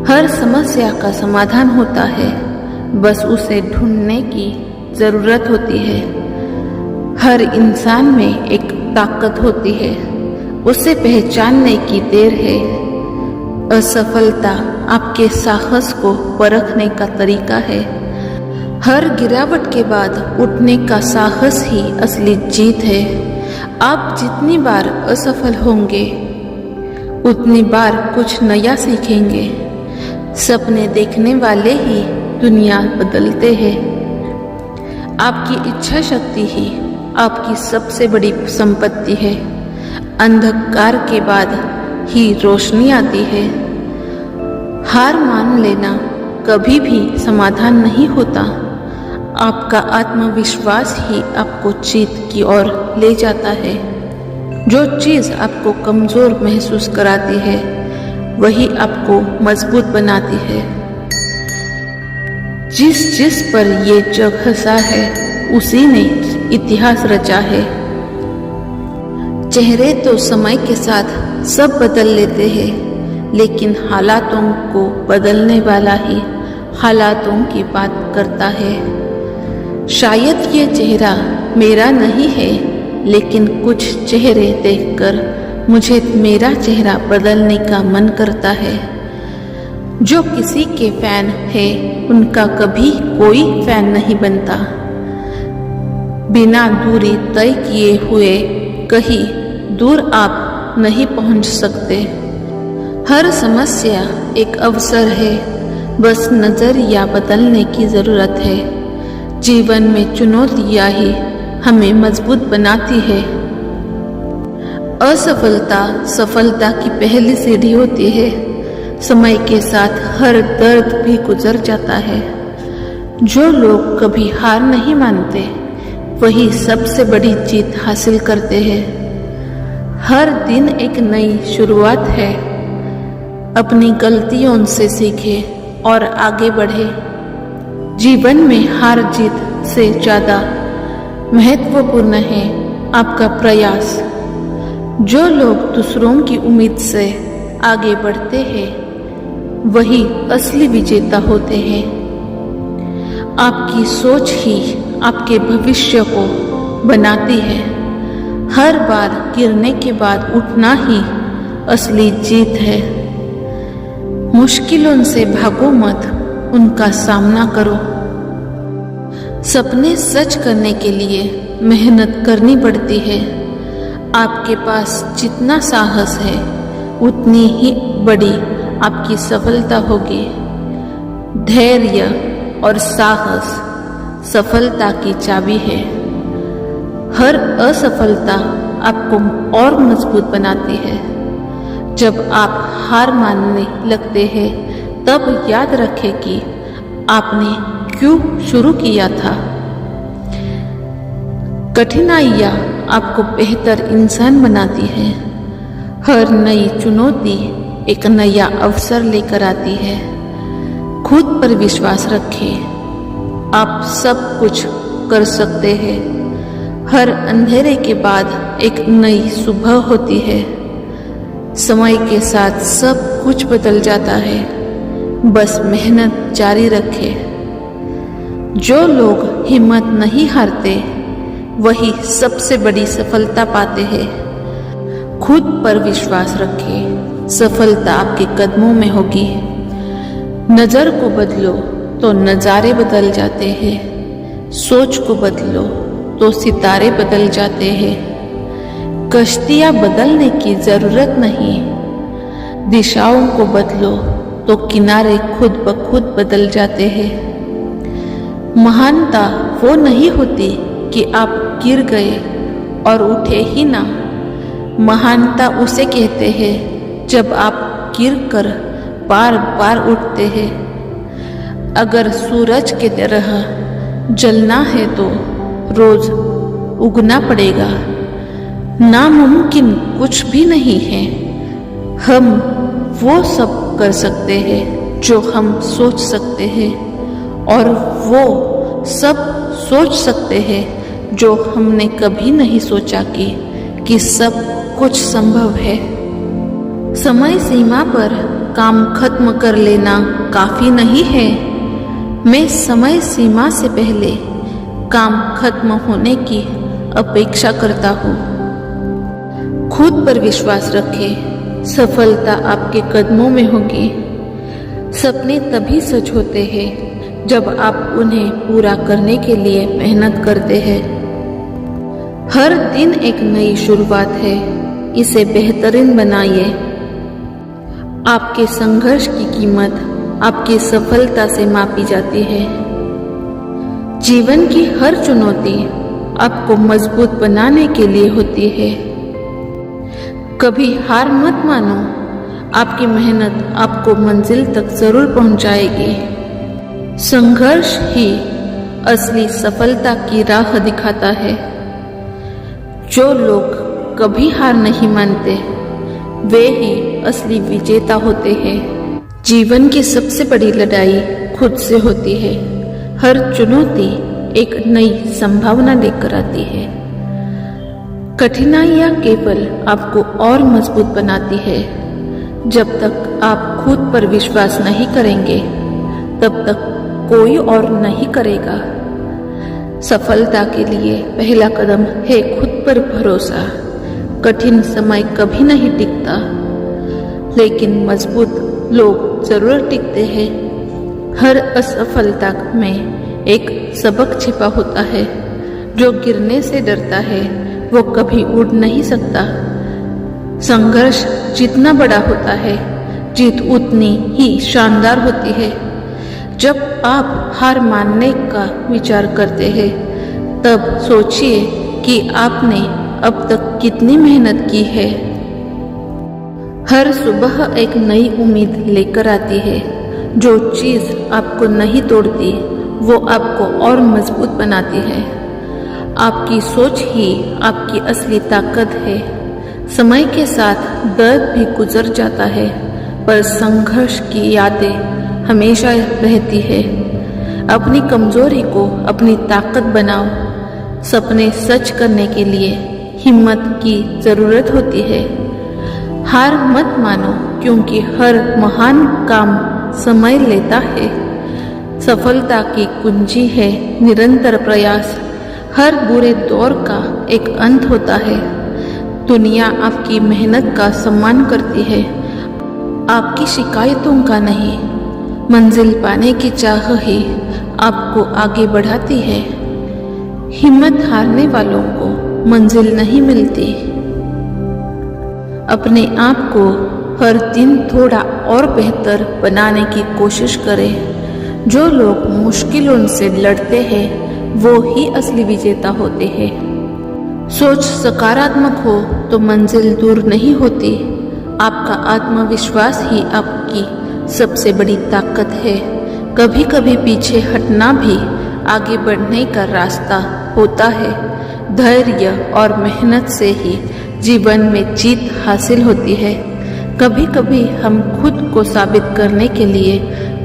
हर समस्या का समाधान होता है, बस उसे ढूंढने की जरूरत होती है। हर इंसान में एक ताकत होती है, उसे पहचानने की देर है। असफलता आपके साहस को परखने का तरीका है। हर गिरावट के बाद उठने का साहस ही असली जीत है। आप जितनी बार असफल होंगे, उतनी बार कुछ नया सीखेंगे। सपने देखने वाले ही दुनिया बदलते हैं। आपकी इच्छा शक्ति ही आपकी सबसे बड़ी संपत्ति है। अंधकार के बाद ही रोशनी आती है। हार मान लेना कभी भी समाधान नहीं होता। आपका आत्मविश्वास ही आपको जीत की ओर ले जाता है। जो चीज़ आपको कमज़ोर महसूस कराती है, वही आपको मजबूत बनाती है। जिस पर ये जग हंसा है, उसी ने इतिहास रचा है। चेहरे तो समय के साथ सब बदल लेते हैं, लेकिन हालातों को बदलने वाला ही हालातों की बात करता है। शायद ये चेहरा मेरा नहीं है, लेकिन कुछ चेहरे देखकर मुझे मेरा चेहरा बदलने का मन करता है। जो किसी के फैन है, उनका कभी कोई फैन नहीं बनता। बिना दूरी तय किए हुए कहीं दूर आप नहीं पहुंच सकते। हर समस्या एक अवसर है, बस नजरिया बदलने की जरूरत है। जीवन में चुनौतियां ही हमें मजबूत बनाती है। असफलता सफलता की पहली सीढ़ी होती है। समय के साथ हर दर्द भी गुजर जाता है। जो लोग कभी हार नहीं मानते, वही सबसे बड़ी जीत हासिल करते हैं। हर दिन एक नई शुरुआत है। अपनी गलतियों से सीखे और आगे बढ़े। जीवन में हार जीत से ज्यादा महत्वपूर्ण है आपका प्रयास। जो लोग दूसरों की उम्मीद से आगे बढ़ते हैं, वही असली विजेता होते हैं। आपकी सोच ही आपके भविष्य को बनाती है। हर बार गिरने के बाद उठना ही असली जीत है। मुश्किलों से भागो मत, उनका सामना करो। सपने सच करने के लिए मेहनत करनी पड़ती है। आपके पास जितना साहस है, उतनी ही बड़ी आपकी सफलता होगी। धैर्य और साहस सफलता की चाबी है। हर असफलता आपको और मजबूत बनाती है। जब आप हार मानने लगते हैं, तब याद रखें कि आपने क्यों शुरू किया था। कठिनाइयाँ आपको बेहतर इंसान बनाती है। हर नई चुनौती एक नया अवसर लेकर आती है। खुद पर विश्वास रखें। आप सब कुछ कर सकते हैं। हर अंधेरे के बाद एक नई सुबह होती है। समय के साथ सब कुछ बदल जाता है, बस मेहनत जारी रखें। जो लोग हिम्मत नहीं हारते, वही सबसे बड़ी सफलता पाते हैं। खुद पर विश्वास रखें। सफलता आपके कदमों में होगी। नजर को बदलो तो नजारे बदल जाते हैं। सोच को बदलो तो सितारे बदल जाते हैं। कश्तियाँ बदलने की जरूरत नहीं, दिशाओं को बदलो तो किनारे खुद ब खुद बदल जाते हैं। महानता वो नहीं होती कि आप गिर गए और उठे ही ना। महानता उसे कहते हैं जब आप गिरकर बार बार उठते हैं। अगर सूरज की तरह जलना है तो रोज उगना पड़ेगा। नामुमकिन कुछ भी नहीं है। हम वो सब कर सकते हैं जो हम सोच सकते हैं, और वो सब सोच सकते हैं जो हमने कभी नहीं सोचा कि सब कुछ संभव है। समय सीमा पर काम खत्म कर लेना काफी नहीं है। मैं समय सीमा से पहले काम खत्म होने की अपेक्षा करता हूँ। खुद पर विश्वास रखें, सफलता आपके कदमों में होगी। सपने तभी सच होते हैं जब आप उन्हें पूरा करने के लिए मेहनत करते हैं। हर दिन एक नई शुरुआत है, इसे बेहतरीन बनाइए। आपके संघर्ष की कीमत आपकी सफलता से मापी जाती है। जीवन की हर चुनौती आपको मजबूत बनाने के लिए होती है। कभी हार मत मानो, आपकी मेहनत आपको मंजिल तक जरूर पहुंचाएगी। संघर्ष ही असली सफलता की राह दिखाता है। जो लोग कभी हार नहीं मानते, वे ही असली विजेता होते हैं। जीवन की सबसे बड़ी लड़ाई खुद से होती है। हर चुनौती एक नई संभावना लेकर आती है। कठिनाइयाँ केवल आपको और मजबूत बनाती है। जब तक आप खुद पर विश्वास नहीं करेंगे, तब तक कोई और नहीं करेगा। सफलता के लिए पहला कदम है खुद पर भरोसा। कठिन समय कभी नहीं टिकता, लेकिन मजबूत लोग जरूर टिकते हैं। हर असफलता में एक सबक छिपा होता है। जो गिरने से डरता है वो कभी उड़ नहीं सकता। संघर्ष जितना बड़ा होता है, जीत उतनी ही शानदार होती है। जब आप हार मानने का विचार करते हैं, तब सोचिए कि आपने अब तक कितनी मेहनत की है। हर सुबह एक नई उम्मीद लेकर आती है। जो चीज़ आपको नहीं तोड़ती, वो आपको और मजबूत बनाती है। आपकी सोच ही आपकी असली ताकत है। समय के साथ दर्द भी गुजर जाता है, पर संघर्ष की यादें हमेशा रहती है। अपनी कमजोरी को अपनी ताकत बनाओ। सपने सच करने के लिए हिम्मत की जरूरत होती है। हार मत मानो, क्योंकि हर महान काम समय लेता है। सफलता की कुंजी है निरंतर प्रयास। हर बुरे दौर का एक अंत होता है। दुनिया आपकी मेहनत का सम्मान करती है, आपकी शिकायतों का नहीं। मंजिल पाने की चाह ही आपको आगे बढ़ाती है। हिम्मत हारने वालों को मंजिल नहीं मिलती। अपने आप को हर दिन थोड़ा और बेहतर बनाने की कोशिश करें। जो लोग मुश्किलों से लड़ते हैं, वो ही असली विजेता होते हैं। सोच सकारात्मक हो तो मंजिल दूर नहीं होती। आपका आत्मविश्वास ही आपकी सबसे बड़ी ताकत है। कभी कभी पीछे हटना भी आगे बढ़ने का रास्ता होता है। धैर्य और मेहनत से ही जीवन में जीत हासिल होती है। कभी कभी हम खुद को साबित करने के लिए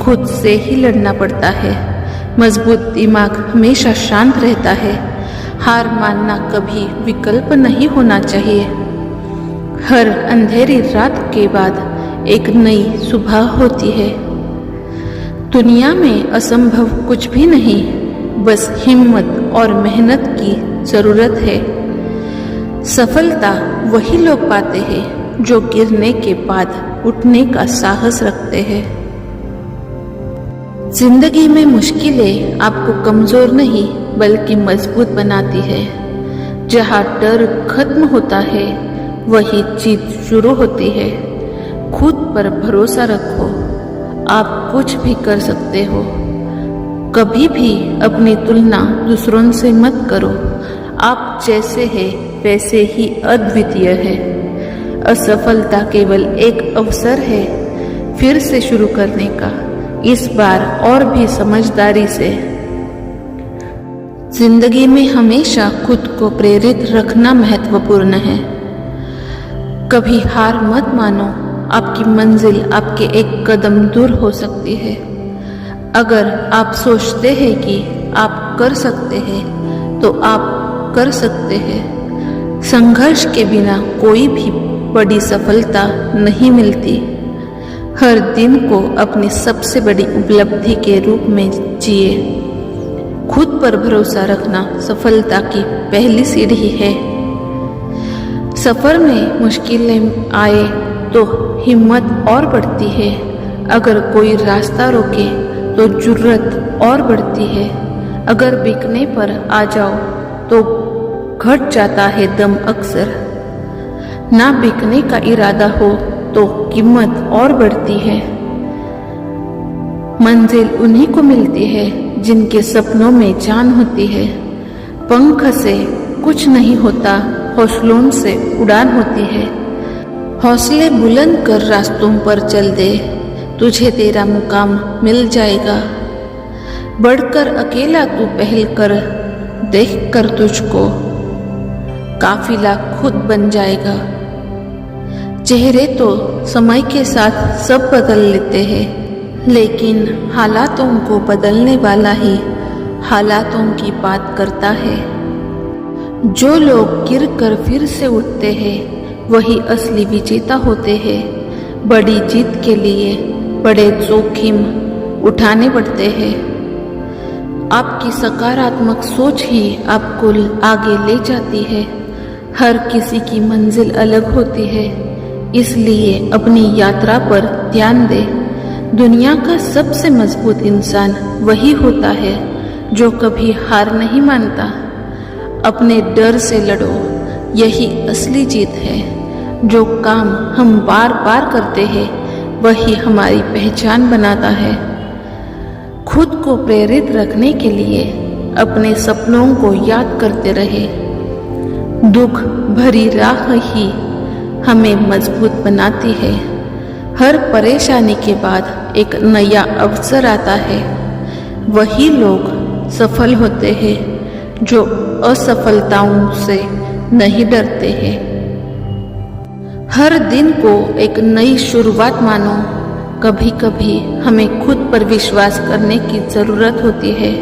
खुद से ही लड़ना पड़ता है। मजबूत दिमाग हमेशा शांत रहता है। हार मानना कभी विकल्प नहीं होना चाहिए। हर अंधेरी रात के बाद एक नई सुबह होती है। दुनिया में असंभव कुछ भी नहीं, बस हिम्मत और मेहनत की जरूरत है। सफलता वही लोग पाते हैं जो गिरने के बाद उठने का साहस रखते हैं। जिंदगी में मुश्किलें आपको कमजोर नहीं बल्कि मजबूत बनाती है। जहाँ डर खत्म होता है, वही जीत शुरू होती है। खुद पर भरोसा रखो, आप कुछ भी कर सकते हो। कभी भी अपनी तुलना दूसरों से मत करो। आप जैसे हैं वैसे ही अद्वितीय है। असफलता केवल एक अवसर है फिर से शुरू करने का, इस बार और भी समझदारी से। जिंदगी में हमेशा खुद को प्रेरित रखना महत्वपूर्ण है। कभी हार मत मानो, आपकी मंजिल आपके एक कदम दूर हो सकती है। अगर आप सोचते हैं कि आप कर सकते हैं, तो आप कर सकते हैं। संघर्ष के बिना कोई भी बड़ी सफलता नहीं मिलती। हर दिन को अपनी सबसे बड़ी उपलब्धि के रूप में जिए। खुद पर भरोसा रखना सफलता की पहली सीढ़ी है। सफर में मुश्किलें आए तो हिम्मत और बढ़ती है। अगर कोई रास्ता रोके तो जुर्रत और बढ़ती है। अगर बिकने पर आ जाओ तो घट जाता है दम अक्सर। ना बिकने का इरादा हो तो कीमत और बढ़ती है। मंजिल उन्हीं को मिलती है जिनके सपनों में जान होती है। पंख से कुछ नहीं होता, हौसलों से उड़ान होती है। हौसले बुलंद कर रास्तों पर चल दे, तुझे तेरा मुकाम मिल जाएगा। बढ़कर अकेला तू पहल कर, देख कर तुझको काफिला खुद बन जाएगा। चेहरे तो समय के साथ सब बदल लेते हैं, लेकिन हालातों को बदलने वाला ही हालातों की बात करता है। जो लोग गिर कर फिर से उठते हैं वही असली विजेता होते हैं। बड़ी जीत के लिए बड़े जोखिम उठाने पड़ते हैं। आपकी सकारात्मक सोच ही आपको आगे ले जाती है। हर किसी की मंजिल अलग होती है, इसलिए अपनी यात्रा पर ध्यान दे। दुनिया का सबसे मजबूत इंसान वही होता है जो कभी हार नहीं मानता। अपने डर से लड़ो, यही असली जीत है। जो काम हम बार बार करते हैं वही हमारी पहचान बनाता है। खुद को प्रेरित रखने के लिए अपने सपनों को याद करते रहे। दुख भरी राह ही हमें मजबूत बनाती है। हर परेशानी के बाद एक नया अवसर आता है। वही लोग सफल होते हैं जो असफलताओं से नहीं डरते हैं। हर दिन को एक नई शुरुआत मानो। कभी कभी हमें खुद पर विश्वास करने की ज़रूरत होती है।